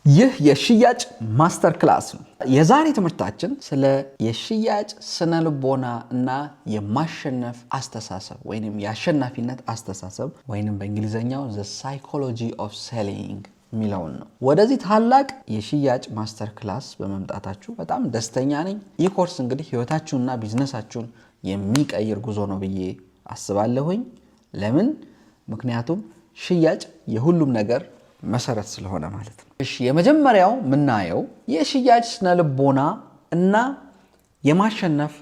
ይህ የሽያጭ ማስተር ክላስ ነው። የዛሬ ትምህርታችን ስለ የሽያጭ ስነ ልቦና እና የማሸነፍ አስተሳሰብ ወይንም የአሸናፊነት አስተሳሰብ ወይንም በእንግሊዘኛው the psychology of selling ሚለውን ነው። ወደዚህ ታላቅ የሽያጭ ማስተር ክላስ በመምጣታችሁ በጣም ደስተኛ ነኝ። ይህ ኮርስ እንግዲህ ህይወታችሁንና ቢዝነሳችሁን የሚቀይር ጉዞ ነው ብዬ አስባለሁኝ። ለምን? ምክንያቱም ሽያጭ የሁሉም ነገር መሰረት ስለሆነ ማለት ነው። እሺ፣ የመጀመሪያው ምናየው የሽያጭ ስነ ልቦና እና የማሸነፍ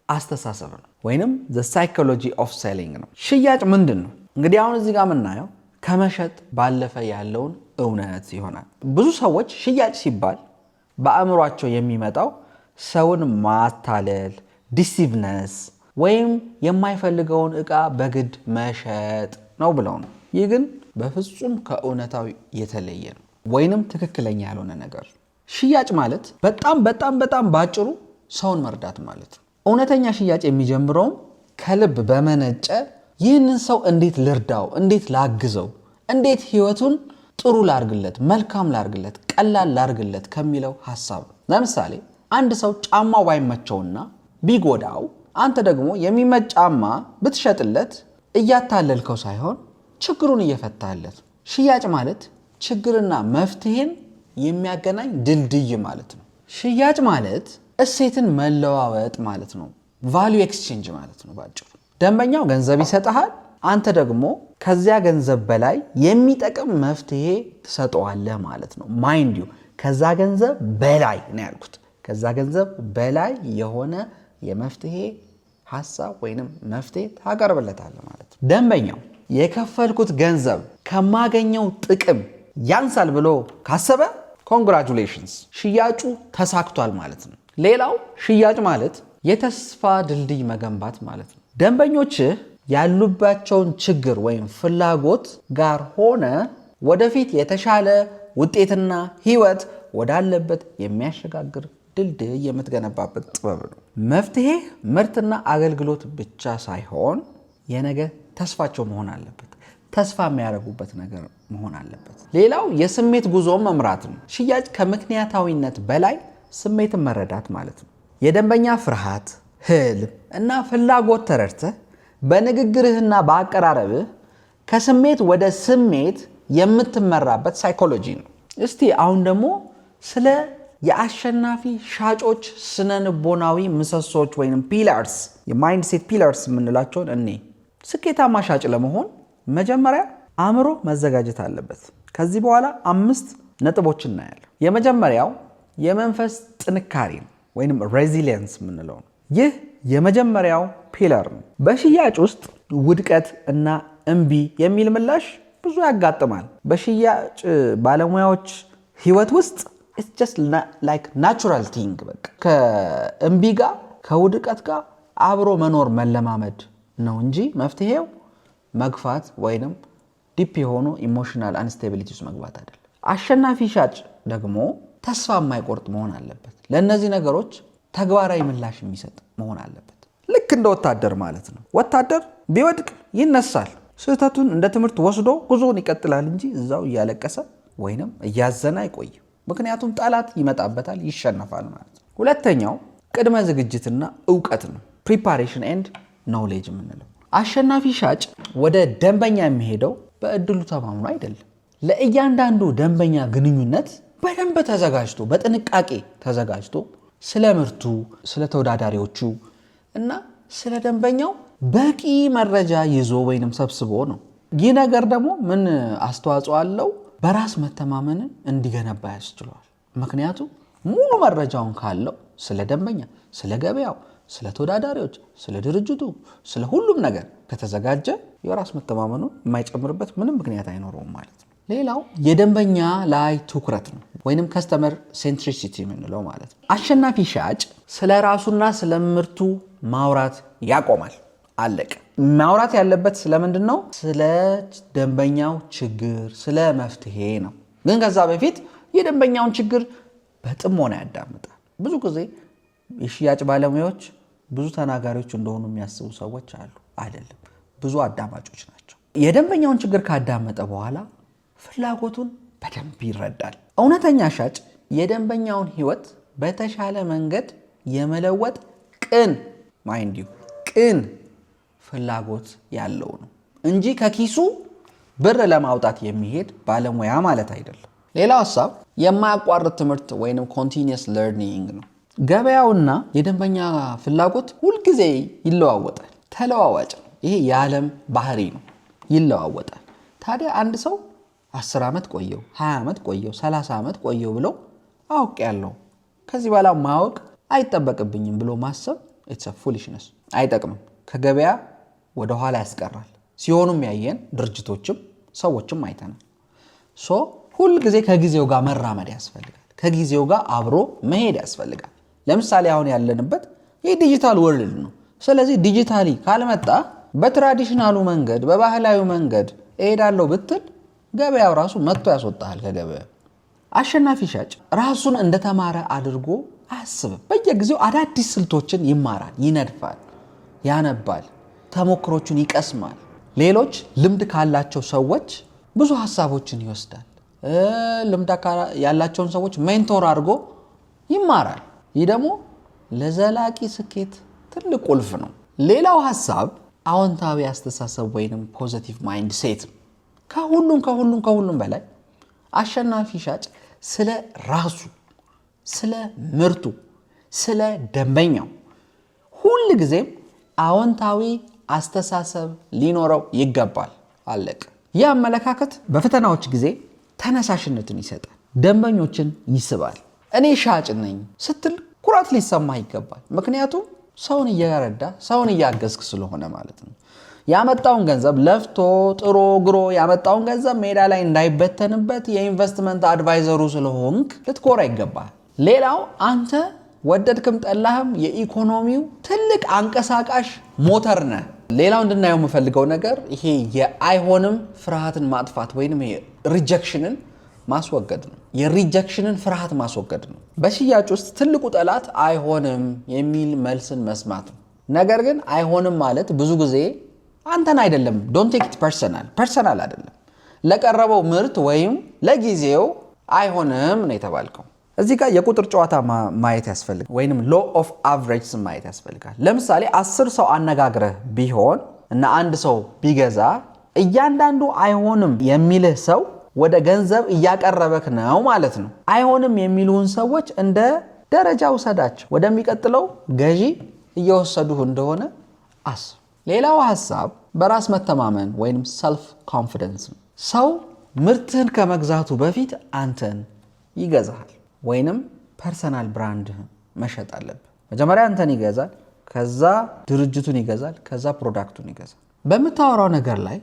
አስተሳሰብ ነው ወይንም the psychology of selling ነው። ሽያጭ ምንድን ነው? እንግዲህ አሁን እዚህ ጋር ምናየው ከመሸጥ ባለፈ ያለውን እውነት ይሆናል። ብዙ ሰዎች ሽያጭ ሲባል በአእምሯቸው የሚመጣው ሰውን ማታለል፣ ዲሲቭነስ ወይም የማይፈልገውን ዕቃ በግድ መሸጥ ነው ብለው ነው። ይህ ግን በፍጹም ከእውነታው የተለየ ነው ወይንም ትክክለኛ ያልሆነ ነገር። ሽያጭ ማለት በጣም ባጭሩ ሰውን መርዳት ማለት ነው። እውነተኛ ሽያጭ የሚጀምረውም ከልብ በመነጨ ይህንን ሰው እንዴት ልርዳው፣ እንዴት ላግዘው፣ እንዴት ህይወቱን ጥሩ ላርግለት፣ መልካም ላርግለት፣ ቀላል ላርግለት ከሚለው ሐሳብ ነው። ለምሳሌ አንድ ሰው ጫማው ባይመቸውና ቢጎዳው አንተ ደግሞ የሚመች ጫማ ብትሸጥለት እያታለልከው ሳይሆን ችግሩን እየፈታለት። ሽያጭ ማለት ችግርና መፍትሄን የሚያገናኝ ድልድይ ማለት ነው። ሽያጭ ማለት እሴትን መለዋወጥ ማለት ነው። ቫልዩ ኤክስቼንጅ ማለት ነው ባጭሩ። ደንበኛው ገንዘብ ይሰጥሃል፣ አንተ ደግሞ ከዚያ ገንዘብ በላይ የሚጠቅም መፍትሄ ትሰጠዋለህ ማለት ነው። ማይንድ ዩ ከዛ ገንዘብ በላይ ነው ያልኩት። ከዛ ገንዘብ በላይ የሆነ የመፍትሄ ሐሳብ ወይንም መፍትሄ ታቀርብለታለህ ማለት ነው። ደንበኛው የከፈልኩት ገንዘብ ከማገኘው ጥቅም ያንሳል ብሎ ካሰበ ኮንግራቹሌሽንስ፣ ሽያጩ ተሳክቷል ማለት ነው። ሌላው ሽያጭ ማለት የተስፋ ድልድይ መገንባት ማለት ነው። ደንበኞችህ ያሉባቸውን ችግር ወይም ፍላጎት ጋር ሆነ ወደፊት የተሻለ ውጤትና ህይወት ወዳለበት የሚያሸጋግር ድልድይ የምትገነባበት ጥበብ ነው። መፍትሄ ምርትና አገልግሎት ብቻ ሳይሆን የነገ ተስፋቸው መሆን አለበት። ተስፋ የሚያደርጉበት ነገር መሆን አለበት። ሌላው የስሜት ጉዞ መምራት ነው። ሽያጭ ከምክንያታዊነት በላይ ስሜትን መረዳት ማለት ነው። የደንበኛ ፍርሃት፣ ህልም እና ፍላጎት ተረድተህ በንግግርህና በአቀራረብህ ከስሜት ወደ ስሜት የምትመራበት ሳይኮሎጂ ነው። እስቲ አሁን ደግሞ ስለ የአሸናፊ ሻጮች ስነ ልቦናዊ ምሰሶች ወይም ፒላርስ፣ የማይንድሴት ፒላርስ የምንላቸውን እኔ ስኬታማ ሻጭ ለመሆን መጀመሪያ አእምሮ መዘጋጀት አለበት። ከዚህ በኋላ 5 ነጥቦች እናያለን። የመጀመሪያው የመንፈስ ጥንካሬ ነው ወይም ሬዚሊየንስ የምንለው ነው። ይህ የመጀመሪያው ፒላር ነው። በሽያጭ ውስጥ ውድቀት እና እምቢ የሚል ምላሽ ብዙ ያጋጥማል። በሽያጭ ባለሙያዎች ህይወት ውስጥ it's just like natural thing በቃ ከእምቢ ጋር ከውድቀት ጋር አብሮ መኖር መለማመድ ነው እንጂ መፍትሄው መግፋት ወይንም ዲፕ የሆኑ ኢሞሽናል አንስቴቢሊቲ ውስጥ መግባት አይደለም። አሸናፊ ሻጭ ደግሞ ተስፋ የማይቆርጥ መሆን አለበት። ለእነዚህ ነገሮች ተግባራዊ ምላሽ የሚሰጥ መሆን አለበት። ልክ እንደ ወታደር ማለት ነው። ወታደር ቢወድቅ ይነሳል። ስህተቱን እንደ ትምህርት ወስዶ ጉዞውን ይቀጥላል እንጂ እዛው እያለቀሰ ወይንም እያዘነ አይቆይም። ምክንያቱም ጠላት ይመጣበታል፣ ይሸነፋል ማለት ነው። ሁለተኛው ቅድመ ዝግጅትና እውቀት ነው። ፕሪፓሬሽን ኤንድ ኖውሌጅ የምንለው። አሸናፊ ሻጭ ወደ ደንበኛ የሚሄደው በእድሉ ተማምኖ አይደለም። ለእያንዳንዱ ደንበኛ ግንኙነት በደንብ ተዘጋጅቶ በጥንቃቄ ተዘጋጅቶ ስለ ምርቱ፣ ስለ ተወዳዳሪዎቹ እና ስለ ደንበኛው በቂ መረጃ ይዞ ወይንም ሰብስቦ ነው። ይህ ነገር ደግሞ ምን አስተዋጽኦ አለው? በራስ መተማመንን እንዲገነባ ያስችለዋል። ምክንያቱም ሙሉ መረጃውን ካለው ስለ ደንበኛ፣ ስለ ገበያው፣ ስለ ተወዳዳሪዎች፣ ስለ ድርጅቱ፣ ስለ ሁሉም ነገር ከተዘጋጀ የራስ መተማመኑን የማይጨምርበት ምንም ምክንያት አይኖረውም ማለት ነው። ሌላው የደንበኛ ላይ ትኩረት ነው ወይንም ከስተመር ሴንትሪሲቲ የምንለው ማለት ነው። አሸናፊ ሻጭ ስለ ራሱና ስለ ምርቱ ማውራት ያቆማል። አለቀ። ማውራት ያለበት ስለምንድን ነው? ስለ ደንበኛው ችግር፣ ስለ መፍትሄ ነው። ግን ከዛ በፊት የደንበኛውን ችግር በጥሞና ያዳምጣል። ብዙ ጊዜ የሽያጭ ባለሙያዎች ብዙ ተናጋሪዎች እንደሆኑ የሚያስቡ ሰዎች አሉ። አይደለም፣ ብዙ አዳማጮች ናቸው። የደንበኛውን ችግር ካዳመጠ በኋላ ፍላጎቱን በደንብ ይረዳል። እውነተኛ ሻጭ የደንበኛውን ህይወት በተሻለ መንገድ የመለወጥ ቅን ፍላጎት ያለው ነው እንጂ ከኪሱ ብር ለማውጣት የሚሄድ ባለሙያ ማለት አይደለም። ሌላው ሐሳብ የማያቋርጥ ትምህርት ወይንም continuous learning ነው። ገበያውና የደንበኛ ፍላጎት ሁልጊዜ ይለዋወጣል፣ ተለዋዋጭ ነው። ይሄ የዓለም ባህሪ ነው፣ ይለዋወጣል። ታዲያ አንድ ሰው 10 ዓመት ቆየው፣ 20 ዓመት ቆየው፣ 30 ዓመት ቆየው ብሎ አውቄያለሁ ከዚህ በኋላ ማወቅ አይጠበቅብኝም ብሎ ማሰብ it's a foolishness፣ አይጠቅምም። ከገበያ ወደ ኋላ ያስቀራል። ሲሆኑም ያየን ድርጅቶችም ሰዎችም አይተናል። ሁል ጊዜ ከጊዜው ጋር መራመድ ያስፈልጋል። ከጊዜው ጋር አብሮ መሄድ ያስፈልጋል። ለምሳሌ አሁን ያለንበት ይህ ዲጂታል ወርልድ ነው። ስለዚህ ዲጂታሊ ካልመጣ በትራዲሽናሉ መንገድ በባህላዊ መንገድ እሄዳለሁ ብትል ገበያው ራሱ መጥቶ ያስወጣል ከገበያ። አሸናፊ ሻጭ ራሱን እንደተማረ አድርጎ አያስብም። በየጊዜው አዳዲስ ስልቶችን ይማራል፣ ይነድፋል፣ ያነባል፣ ተሞክሮቹን ይቀስማል። ሌሎች ልምድ ካላቸው ሰዎች ብዙ ሐሳቦችን ይወስዳል። ልምድ ያላቸውን ሰዎች ሜንቶር አድርጎ ይማራል። ይህ ደግሞ ለዘላቂ ስኬት ትልቅ ቁልፍ ነው። ሌላው ሐሳብ አዎንታዊ አስተሳሰብ ወይንም ፖዚቲቭ ማይንድ ሴት። ከሁሉም በላይ አሸናፊ ሻጭ ስለ ራሱ፣ ስለ ምርቱ፣ ስለ ደንበኛው ሁል ጊዜም አዎንታዊ አስተሳሰብ ሊኖረው ይገባል። አለቅ። ይህ አመለካከት በፈተናዎች ጊዜ ተነሳሽነትን ይሰጣል፣ ደንበኞችን ይስባል። እኔ ሻጭ ነኝ ስትል ኩራት ሊሰማህ ይገባል። ምክንያቱም ሰውን እየረዳ ሰውን እያገዝክ ስለሆነ ማለት ነው። ያመጣውን ገንዘብ ለፍቶ ጥሮ ግሮ ያመጣውን ገንዘብ ሜዳ ላይ እንዳይበተንበት የኢንቨስትመንት አድቫይዘሩ ስለሆንክ ልትኮራ ይገባል። ሌላው አንተ ወደድክም ጠላህም የኢኮኖሚው ትልቅ አንቀሳቃሽ ሞተር ነህ። ሌላው እንድናየው የምፈልገው ነገር ይሄ የአይሆንም ፍርሃትን ማጥፋት ወይንም ሪጀክሽንን ማስወገድ ነው። የሪጀክሽንን ፍርሃት ማስወገድ ነው። በሽያጭ ውስጥ ትልቁ ጠላት አይሆንም የሚል መልስን መስማት ነው። ነገር ግን አይሆንም ማለት ብዙ ጊዜ አንተን አይደለም። ዶንት ቴክ ኢት ፐርሰናል አይደለም። ለቀረበው ምርት ወይም ለጊዜው አይሆንም ነው የተባልከው። እዚህ ጋር የቁጥር ጨዋታ ማየት ያስፈልጋል፣ ወይንም ሎ ኦፍ አቨሬጅስ ማየት ያስፈልጋል። ለምሳሌ 10 ሰው አነጋግረህ ቢሆን እና አንድ ሰው ቢገዛ እያንዳንዱ አይሆንም የሚልህ ሰው ወደ ገንዘብ እያቀረበክ ነው ማለት ነው። አይሆንም የሚሉን ሰዎች እንደ ደረጃ ውሰዳቸው፣ ወደሚቀጥለው ገዢ እየወሰዱህ እንደሆነ አስብ። ሌላው ሐሳብ በራስ መተማመን ወይንም ሰልፍ ኮንፊደንስ። ሰው ምርትህን ከመግዛቱ በፊት አንተን ይገዛሃል፣ ወይንም ፐርሰናል ብራንድህን መሸጥ አለብህ። መጀመሪያ አንተን ይገዛል፣ ከዛ ድርጅቱን ይገዛል፣ ከዛ ፕሮዳክቱን ይገዛል። በምታወራው ነገር ላይ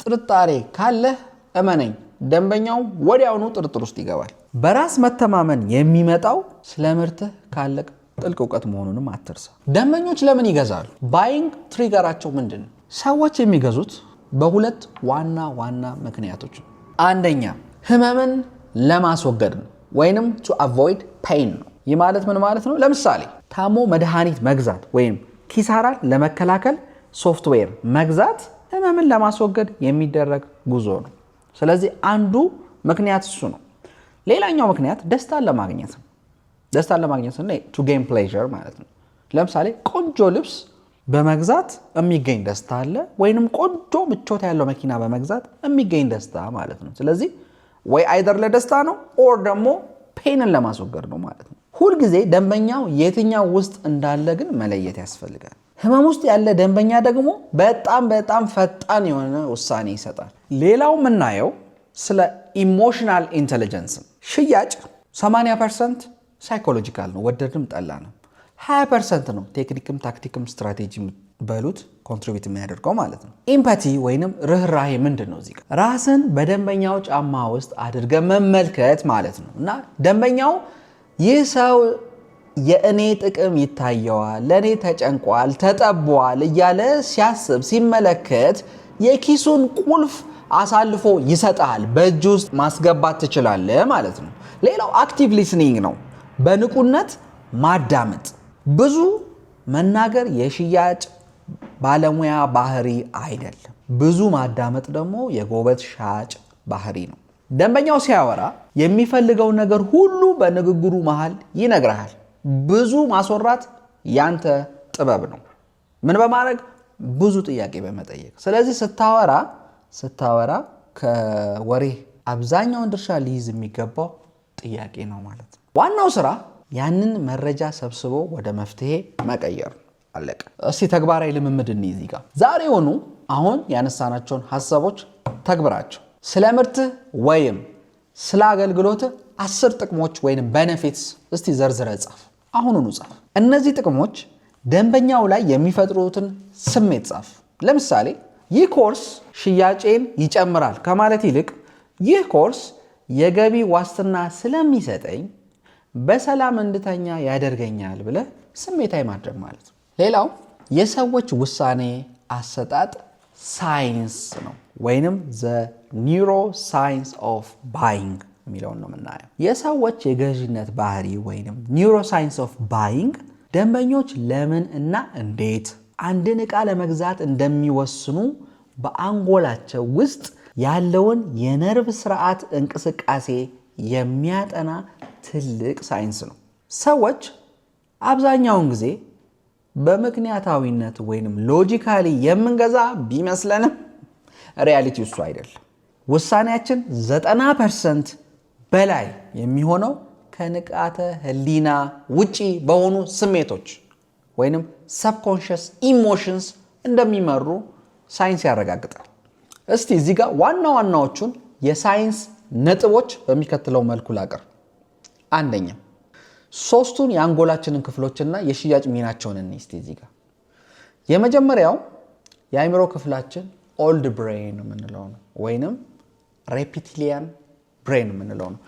ጥርጣሬ ካለህ እመነኝ፣ ደንበኛው ወዲያውኑ ጥርጥር ውስጥ ይገባል። በራስ መተማመን የሚመጣው ስለ ምርትህ ካለቅ ጥልቅ እውቀት መሆኑንም አትርሳ። ደንበኞች ለምን ይገዛሉ? ባይንግ ትሪገራቸው ምንድን ነው? ሰዎች የሚገዙት በሁለት ዋና ምክንያቶች ነው። አንደኛ ህመምን ለማስወገድ ነው፣ ወይንም to avoid pain ነው። ይህ ማለት ምን ማለት ነው? ለምሳሌ ታሞ መድኃኒት መግዛት ወይም ኪሳራን ለመከላከል ሶፍትዌር መግዛት ህመምን ለማስወገድ የሚደረግ ጉዞ ነው። ስለዚህ አንዱ ምክንያት እሱ ነው። ሌላኛው ምክንያት ደስታን ለማግኘት ነው። ደስታን ለማግኘት ነው to gain pleasure ማለት ነው። ለምሳሌ ቆንጆ ልብስ በመግዛት የሚገኝ ደስታ አለ፣ ወይንም ቆንጆ ምቾት ያለው መኪና በመግዛት የሚገኝ ደስታ ማለት ነው። ስለዚህ ወይ አይደር ለደስታ ነው ኦር ደግሞ ፔንን ለማስወገድ ነው ማለት ነው። ሁልጊዜ ደንበኛው የትኛው ውስጥ እንዳለ ግን መለየት ያስፈልጋል። ህመም ውስጥ ያለ ደንበኛ ደግሞ በጣም ፈጣን የሆነ ውሳኔ ይሰጣል። ሌላው የምናየው ስለ ኢሞሽናል ኢንቴሊጀንስ። ሽያጭ 80% ሳይኮሎጂካል ነው፣ ወደድም ጠላ ነው። 20% ነው ቴክኒክም ታክቲክም ስትራቴጂ በሉት ኮንትሪቢዩት የሚያደርገው ማለት ነው። ኢምፓቲ ወይንም ርህራሄ ምንድን ነው? እዚህ ራስን በደንበኛው ጫማ ውስጥ አድርገ መመልከት ማለት ነው። እና ደንበኛው ይህ ሰው የእኔ ጥቅም ይታየዋል፣ ለእኔ ተጨንቋል፣ ተጠቧል እያለ ሲያስብ ሲመለከት የኪሱን ቁልፍ አሳልፎ ይሰጣል፣ በእጅ ውስጥ ማስገባት ትችላለህ ማለት ነው። ሌላው አክቲቭ ሊስኒንግ ነው፣ በንቁነት ማዳመጥ። ብዙ መናገር የሽያጭ ባለሙያ ባህሪ አይደለም። ብዙ ማዳመጥ ደግሞ የጎበዝ ሻጭ ባህሪ ነው። ደንበኛው ሲያወራ የሚፈልገው ነገር ሁሉ በንግግሩ መሃል ይነግራል። ብዙ ማስወራት ያንተ ጥበብ ነው። ምን በማድረግ ብዙ ጥያቄ በመጠየቅ። ስለዚህ ስታወራ ከወሬ አብዛኛውን ድርሻ ሊይዝ የሚገባው ጥያቄ ነው ማለት ነው። ዋናው ስራ ያንን መረጃ ሰብስቦ ወደ መፍትሄ መቀየር። አለቀ። እስቲ ተግባራዊ ልምምድ እንይዝ። ጋር ዛሬውኑ አሁን ያነሳናቸውን ሐሳቦች ተግብራቸው። ስለ ምርትህ ወይም ስለ አገልግሎትህ 10 ጥቅሞች ወይም ቤኔፊትስ እስቲ ዘርዝረህ ጻፍ። አሁኑኑ ጻፍ። እነዚህ ጥቅሞች ደንበኛው ላይ የሚፈጥሩትን ስሜት ጻፍ። ለምሳሌ ይህ ኮርስ ሽያጬን ይጨምራል ከማለት ይልቅ ይህ ኮርስ የገቢ ዋስትና ስለሚሰጠኝ በሰላም እንድተኛ ያደርገኛል ብለህ ስሜታዊ ማድረግ ማለት ነው። ሌላው የሰዎች ውሳኔ አሰጣጥ ሳይንስ ነው፣ ወይንም the neuroscience of buying የሚለውን ነው የምናየው። የሰዎች የገዥነት ባህሪ ወይንም neuroscience of buying ደንበኞች ለምን እና እንዴት አንድን ዕቃ ለመግዛት እንደሚወስኑ በአንጎላቸው ውስጥ ያለውን የነርቭ ስርዓት እንቅስቃሴ የሚያጠና ትልቅ ሳይንስ ነው። ሰዎች አብዛኛውን ጊዜ በምክንያታዊነት ወይንም ሎጂካሊ የምንገዛ ቢመስለንም ሪያሊቲ እሱ አይደለም። ውሳኔያችን 90% በላይ የሚሆነው ከንቃተ ህሊና ውጪ በሆኑ ስሜቶች ወይንም ሰብኮንሽስ ኢሞሽንስ እንደሚመሩ ሳይንስ ያረጋግጣል። እስቲ እዚህ ጋር ዋና ዋናዎቹን የሳይንስ ነጥቦች በሚከተለው መልኩ ላቀርብ። አንደኛ 3ቱን የአንጎላችንን ክፍሎችና የሽያጭ ሚናቸውን እንይስት። እዚህ ጋር የመጀመሪያው የአእምሮ ክፍላችን ኦልድ ብሬን የምንለው ነው፣ ወይንም ሬፕቲሊያን ብሬን የምንለው ነው።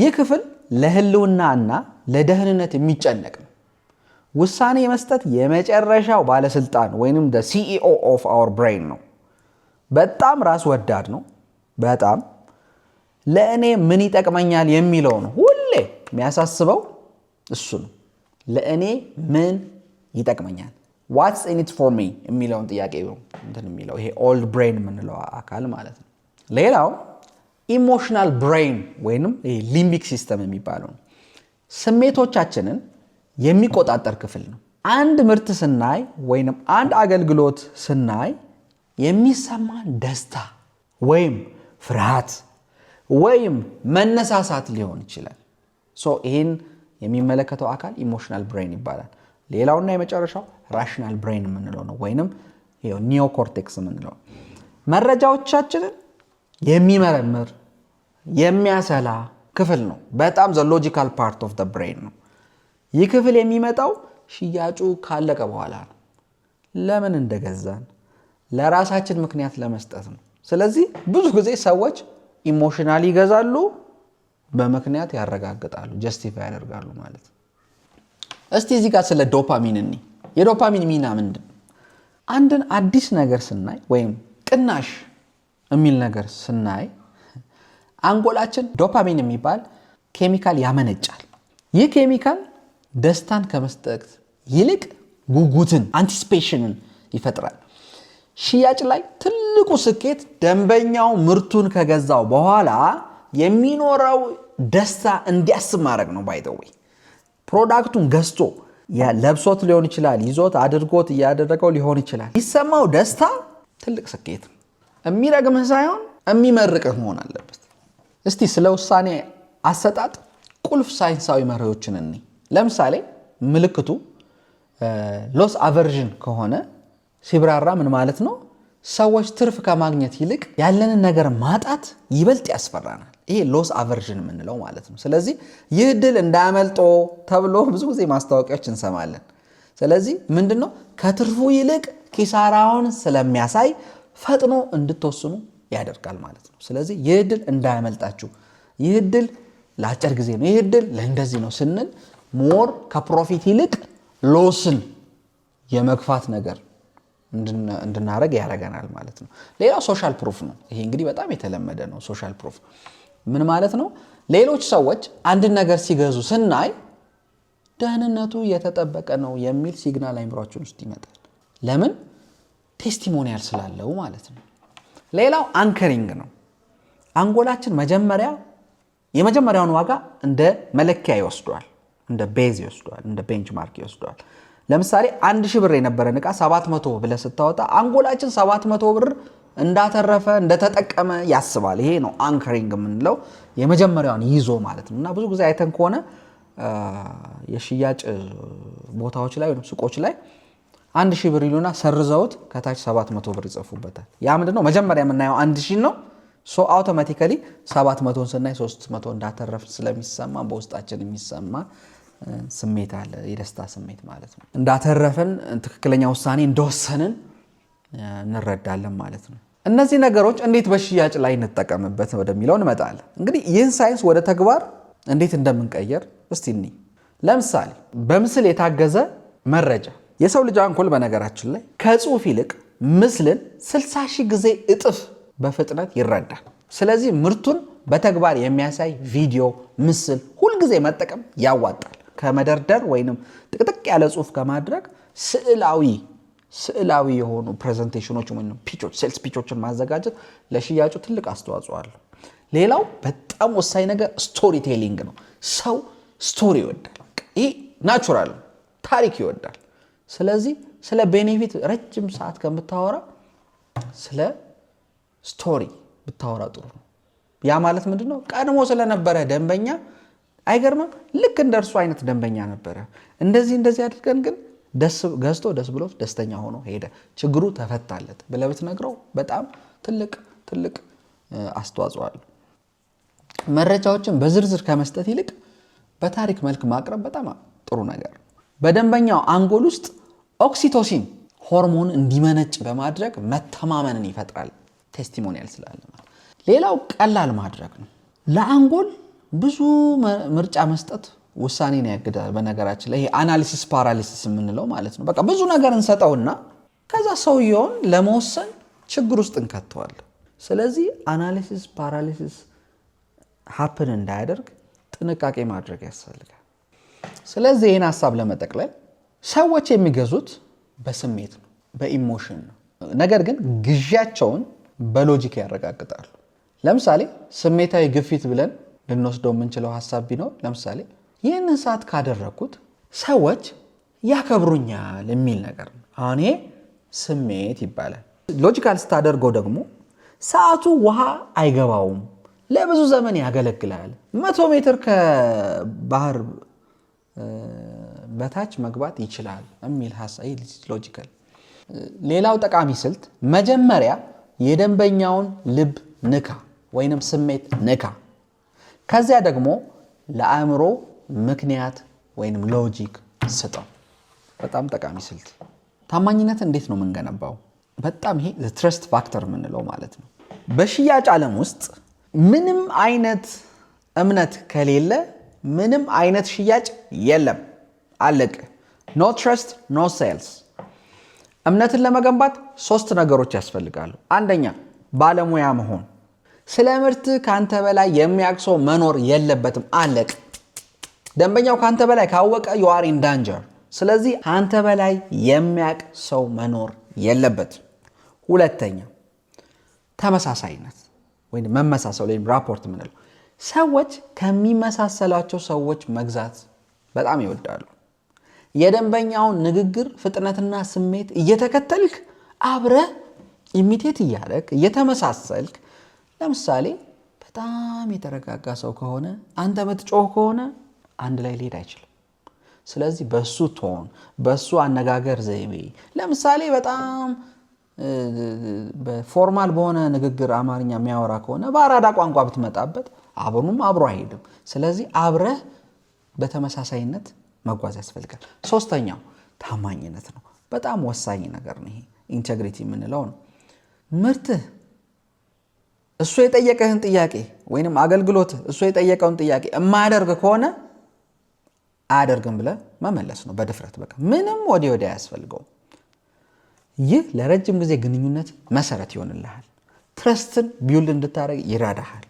ይህ ክፍል ለህልውናና ለደህንነት የሚጨነቅ ነው። ውሳኔ የመስጠት የመጨረሻው ባለስልጣን ወይንም the CEO of our brain ነው። በጣም ራስ ወዳድ ነው። በጣም ለእኔ ምን ይጠቅመኛል የሚለው ነው ሁሌ የሚያሳስበው እሱ ነው። ለእኔ ምን ይጠቅመኛል what's in it for me የሚለውን ጥያቄ ነው እንትን የሚለው ይሄ ኦልድ ብሬን የምንለው አካል ማለት ነው። ሌላው ኢሞሽናል ብሬን ወይንም ይሄ ሊምቢክ ሲስተም የሚባለው ነው። ስሜቶቻችንን የሚቆጣጠር ክፍል ነው። አንድ ምርት ስናይ ወይንም አንድ አገልግሎት ስናይ የሚሰማን ደስታ ወይም ፍርሃት ወይም መነሳሳት ሊሆን ይችላል። ይህን የሚመለከተው አካል ኢሞሽናል ብሬን ይባላል። ሌላውና የመጨረሻው ራሽናል ብሬን የምንለው ነው፣ ወይንም ኒዮኮርቴክስ የምንለው መረጃዎቻችንን የሚመረምር የሚያሰላ ክፍል ነው። በጣም the logical part of the brain ነው። ይህ ክፍል የሚመጣው ሽያጩ ካለቀ በኋላ ነው። ለምን እንደገዛን ለራሳችን ምክንያት ለመስጠት ነው። ስለዚህ ብዙ ጊዜ ሰዎች ኢሞሽናሊ ይገዛሉ፣ በምክንያት ያረጋግጣሉ፣ ጀስቲፋይ ያደርጋሉ ማለት ነው። እስቲ እዚህ ጋር ስለ ዶፓሚን እንይ። የዶፓሚን ሚና ምንድን ነው? አንድን አዲስ ነገር ስናይ ወይም ቅናሽ የሚል ነገር ስናይ አንጎላችን ዶፓሚን የሚባል ኬሚካል ያመነጫል። ይህ ኬሚካል ደስታን ከመስጠት ይልቅ ጉጉትን አንቲሲፔሽንን ይፈጥራል። ሽያጭ ላይ ትልቁ ስኬት ደንበኛው ምርቱን ከገዛው በኋላ የሚኖረው ደስታ እንዲያስብ ማድረግ ነው። ባይ ዘ ዌይ ፕሮዳክቱን ገዝቶ ለብሶት ሊሆን ይችላል፣ ይዞት አድርጎት እያደረገው ሊሆን ይችላል። ይሰማው ደስታ ትልቅ ስኬት ነው። የሚረግምህ ሳይሆን የሚመርቅህ መሆን አለበት። እስቲ ስለ ውሳኔ አሰጣጥ ቁልፍ ሳይንሳዊ መርሆችን እንይ። ለምሳሌ ምልክቱ ሎስ አቨርዥን ከሆነ ሲብራራ ምን ማለት ነው? ሰዎች ትርፍ ከማግኘት ይልቅ ያለንን ነገር ማጣት ይበልጥ ያስፈራናል። ይሄ ሎስ አቨርዥን የምንለው ማለት ነው። ስለዚህ ይህ ድል እንዳያመልጦ ተብሎ ብዙ ጊዜ ማስታወቂያዎች እንሰማለን። ስለዚህ ምንድነው? ከትርፉ ይልቅ ኪሳራውን ስለሚያሳይ ፈጥኖ እንድትወስኑ ያደርጋል ማለት ነው። ስለዚህ ይህ ድል እንዳያመልጣችሁ፣ ይህ ድል ለአጭር ጊዜ ነው፣ ይህ ድል ለእንደዚህ ነው ስንል ሞር ከፕሮፊት ይልቅ ሎስን የመግፋት ነገር እንድናረግ ያደርገናል ማለት ነው። ሌላው ሶሻል ፕሩፍ ነው። ይሄ እንግዲህ በጣም የተለመደ ነው። ሶሻል ፕሩፍ ምን ማለት ነው? ሌሎች ሰዎች አንድ ነገር ሲገዙ ስናይ ደህንነቱ የተጠበቀ ነው የሚል ሲግናል አይምሯችን ውስጥ ይመጣል። ለምን? ቴስቲሞኒያል ስላለው ማለት ነው። ሌላው አንከሪንግ ነው። አንጎላችን የመጀመሪያውን ዋጋ እንደ መለኪያ ይወስዷል፣ እንደ ቤዝ ይወስዷል፣ እንደ ቤንችማርክ ይወስዷል። ለምሳሌ 1000 ብር የነበረን ዕቃ 700 ብለህ ስታወጣ አንጎላችን 700 ብር እንዳተረፈ እንደተጠቀመ ያስባል። ይሄ ነው አንከሪንግ የምንለው የመጀመሪያውን ይዞ ማለት ነው። እና ብዙ ጊዜ አይተን ከሆነ የሽያጭ ቦታዎች ላይ ወይም ሱቆች ላይ 1000 ብር ይሉና ሰርዘውት ከታች 700 ብር ይጽፉበታል። ያ ምንድነው? መጀመሪያ የምናየው 1000 ነው። ሶ አውቶማቲካሊ 700ን ስናይ 300 እንዳተረፍ ስለሚሰማ በውስጣችን የሚሰማ ስሜት አለ፣ የደስታ ስሜት ማለት ነው። እንዳተረፈን ትክክለኛ ውሳኔ እንደወሰንን እንረዳለን ማለት ነው። እነዚህ ነገሮች እንዴት በሽያጭ ላይ እንጠቀምበት ወደሚለው እንመጣለን። እንግዲህ ይህን ሳይንስ ወደ ተግባር እንዴት እንደምንቀየር እስቲ እንይ። ለምሳሌ በምስል የታገዘ መረጃ። የሰው ልጅ አንጎል በነገራችን ላይ ከጽሁፍ ይልቅ ምስልን 60,000 ጊዜ እጥፍ በፍጥነት ይረዳል። ስለዚህ ምርቱን በተግባር የሚያሳይ ቪዲዮ፣ ምስል ሁልጊዜ መጠቀም ያዋጣል። ከመደርደር ወይንም ጥቅጥቅ ያለ ጽሁፍ ከማድረግ ስዕላዊ የሆኑ ፕሬዘንቴሽኖች ወይም ፒቾች፣ ሴልስ ፒቾችን ማዘጋጀት ለሽያጩ ትልቅ አስተዋጽኦ አለው። ሌላው በጣም ወሳኝ ነገር ስቶሪ ቴሊንግ ነው። ሰው ስቶሪ ይወዳል። ይህ ናቹራል ታሪክ ይወዳል። ስለዚህ ስለ ቤኔፊት ረጅም ሰዓት ከምታወራ ስለ ስቶሪ ብታወራ ጥሩ ነው። ያ ማለት ምንድነው? ቀድሞ ስለነበረ ደንበኛ አይገርምም? ልክ እንደርሱ አይነት ደንበኛ ነበረ፣ እንደዚህ አድርገን ግን ገዝቶ ደስ ብሎት ደስተኛ ሆኖ ሄደ፣ ችግሩ ተፈታለት ብለህ ብትነግረው በጣም ትልቅ አስተዋጽኦ አለው። መረጃዎችን በዝርዝር ከመስጠት ይልቅ በታሪክ መልክ ማቅረብ በጣም ጥሩ ነገር ነው። በደንበኛው አንጎል ውስጥ ኦክሲቶሲን ሆርሞን እንዲመነጭ በማድረግ መተማመንን ይፈጥራል። ቴስቲሞኒያል ስላለ ማለት። ሌላው ቀላል ማድረግ ነው። ለአንጎል ብዙ ምርጫ መስጠት ውሳኔን ያግዳል። በነገራችን ላይ ይሄ አናሊሲስ ፓራሊሲስ የምንለው ማለት ነው። በቃ ብዙ ነገር እንሰጠውና ከዛ ሰውየውን ለመወሰን ችግር ውስጥ እንከተዋለን። ስለዚህ አናሊሲስ ፓራሊሲስ ሀፕን እንዳያደርግ ጥንቃቄ ማድረግ ያስፈልጋል። ስለዚህ ይህን ሀሳብ ለመጠቅለል ሰዎች የሚገዙት በስሜት ነው፣ በኢሞሽን ነው። ነገር ግን ግዢያቸውን በሎጂክ ያረጋግጣሉ። ለምሳሌ ስሜታዊ ግፊት ብለን ልንወስደው የምንችለው ሀሳብ ቢኖር ለምሳሌ ይህንን ሰዓት ካደረግኩት ሰዎች ያከብሩኛል የሚል ነገር ነው። አሁን ይሄ ስሜት ይባላል። ሎጂካል ስታደርገው ደግሞ ሰዓቱ ውሃ አይገባውም፣ ለብዙ ዘመን ያገለግላል፣ 100 ሜትር ከባህር በታች መግባት ይችላል የሚል ሀሳብ ሎጂካል። ሌላው ጠቃሚ ስልት መጀመሪያ የደንበኛውን ልብ ንካ ወይንም ስሜት ንካ፣ ከዚያ ደግሞ ለአእምሮ ምክንያት ወይንም ሎጂክ ስጠው። በጣም ጠቃሚ ስልት። ታማኝነት እንዴት ነው የምንገነባው? በጣም ይሄ ትረስት ፋክተር የምንለው ማለት ነው። በሽያጭ ዓለም ውስጥ ምንም አይነት እምነት ከሌለ ምንም አይነት ሽያጭ የለም። አለቀ። ኖ ትረስት ኖ ሴልስ። እምነትን ለመገንባት 3 ነገሮች ያስፈልጋሉ። አንደኛ ባለሙያ መሆን። ስለ ምርት ካንተ በላይ የሚያውቅ ሰው መኖር የለበትም። አለቀ። ደንበኛው ካንተ በላይ ካወቀ you are in danger። ስለዚህ ካንተ በላይ የሚያውቅ ሰው መኖር የለበትም። ሁለተኛ ተመሳሳይነት ወይም መመሳሰል ወይም ራፖርት ምንለው። ሰዎች ከሚመሳሰላቸው ሰዎች መግዛት በጣም ይወዳሉ። የደንበኛውን ንግግር ፍጥነትና ስሜት እየተከተልክ አብረህ ኢሚቴት እያደረግ እየተመሳሰልክ፣ ለምሳሌ በጣም የተረጋጋ ሰው ከሆነ አንተ የምትጮህ ከሆነ አንድ ላይ ሊሄድ አይችልም። ስለዚህ በሱ ቶን፣ በሱ አነጋገር ዘይቤ፣ ለምሳሌ በጣም በፎርማል በሆነ ንግግር አማርኛ የሚያወራ ከሆነ በአራዳ ቋንቋ ብትመጣበት አብሮ አይሄድም። ስለዚህ አብረህ በተመሳሳይነት መጓዝ ያስፈልጋል። 3ኛው ታማኝነት ነው። በጣም ወሳኝ ነገር ነው። ይሄ ኢንቴግሪቲ የምንለው ነው። ምርትህ እሱ የጠየቀህን ጥያቄ ወይንም አገልግሎት እሱ የጠየቀውን ጥያቄ የማያደርግ ከሆነ አያደርግም ብለህ መመለስ ነው በድፍረት። በቃ ምንም ወዲያ አያስፈልገውም። ይህ ለረጅም ጊዜ ግንኙነት መሰረት ይሆንልሃል። ትረስትን ቢውልድ እንድታደርግ ይረዳሃል።